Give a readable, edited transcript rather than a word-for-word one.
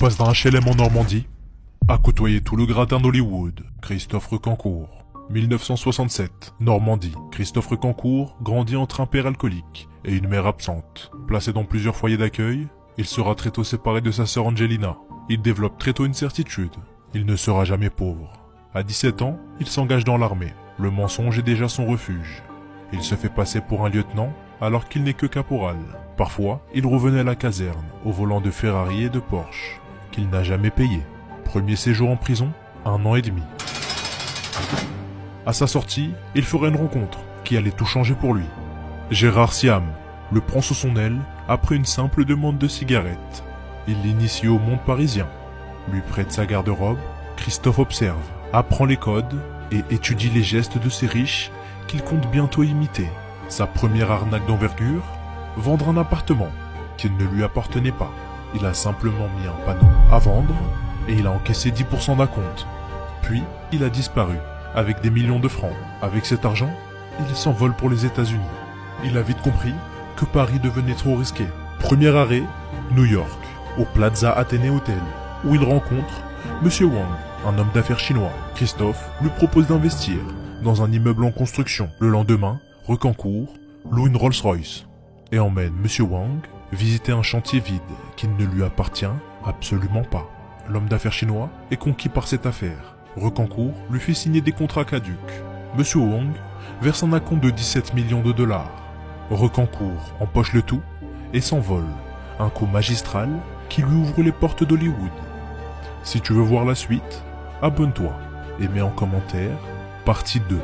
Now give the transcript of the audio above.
passe d'un HLM en Normandie à côtoyer tout le gratin d'Hollywood. Christophe Recancourt. 1967, Normandie. Christophe Recancourt grandit entre un père alcoolique et une mère absente. Placé dans plusieurs foyers d'accueil, il sera très tôt séparé de sa sœur Angelina. Il développe très tôt une certitude. Il ne sera jamais pauvre. À 17 ans, il s'engage dans l'armée. Le mensonge est déjà son refuge. Il se fait passer pour un lieutenant alors qu'il n'est que caporal. Parfois, il revenait à la caserne au volant de Ferrari et de Porsche qu'il n'a jamais payé. Premier séjour en prison, 1 an et demi. À sa sortie, il fera une rencontre qui allait tout changer pour lui. Gérard Siam le prend sous son aile après une simple demande de cigarette. Il l'initie au monde parisien, lui prête sa garde-robe. Christophe observe, apprend les codes et étudie les gestes de ces riches qu'il compte bientôt imiter. Sa première arnaque d'envergure, vendre un appartement qui ne lui appartenait pas. Il a simplement mis un panneau à vendre et il a encaissé 10% d'acompte. Puis, il a disparu avec des millions de francs. Avec cet argent, il s'envole pour les États-Unis. Il a vite compris que Paris devenait trop risqué. Premier arrêt, New York, au Plaza Athénée Hotel, où il rencontre Monsieur Wang, un homme d'affaires chinois. Christophe lui propose d'investir dans un immeuble en construction. Le lendemain, Recancourt loue une Rolls-Royce et emmène Monsieur Wang visiter un chantier vide qui ne lui appartient absolument pas. L'homme d'affaires chinois est conquis par cette affaire. Recancourt lui fait signer des contrats caducs. Monsieur Wang verse un acompte de 17 millions de dollars. Recancourt empoche le tout et s'envole. Un coup magistral qui lui ouvre les portes d'Hollywood. Si tu veux voir la suite, abonne-toi et mets en commentaire partie 2.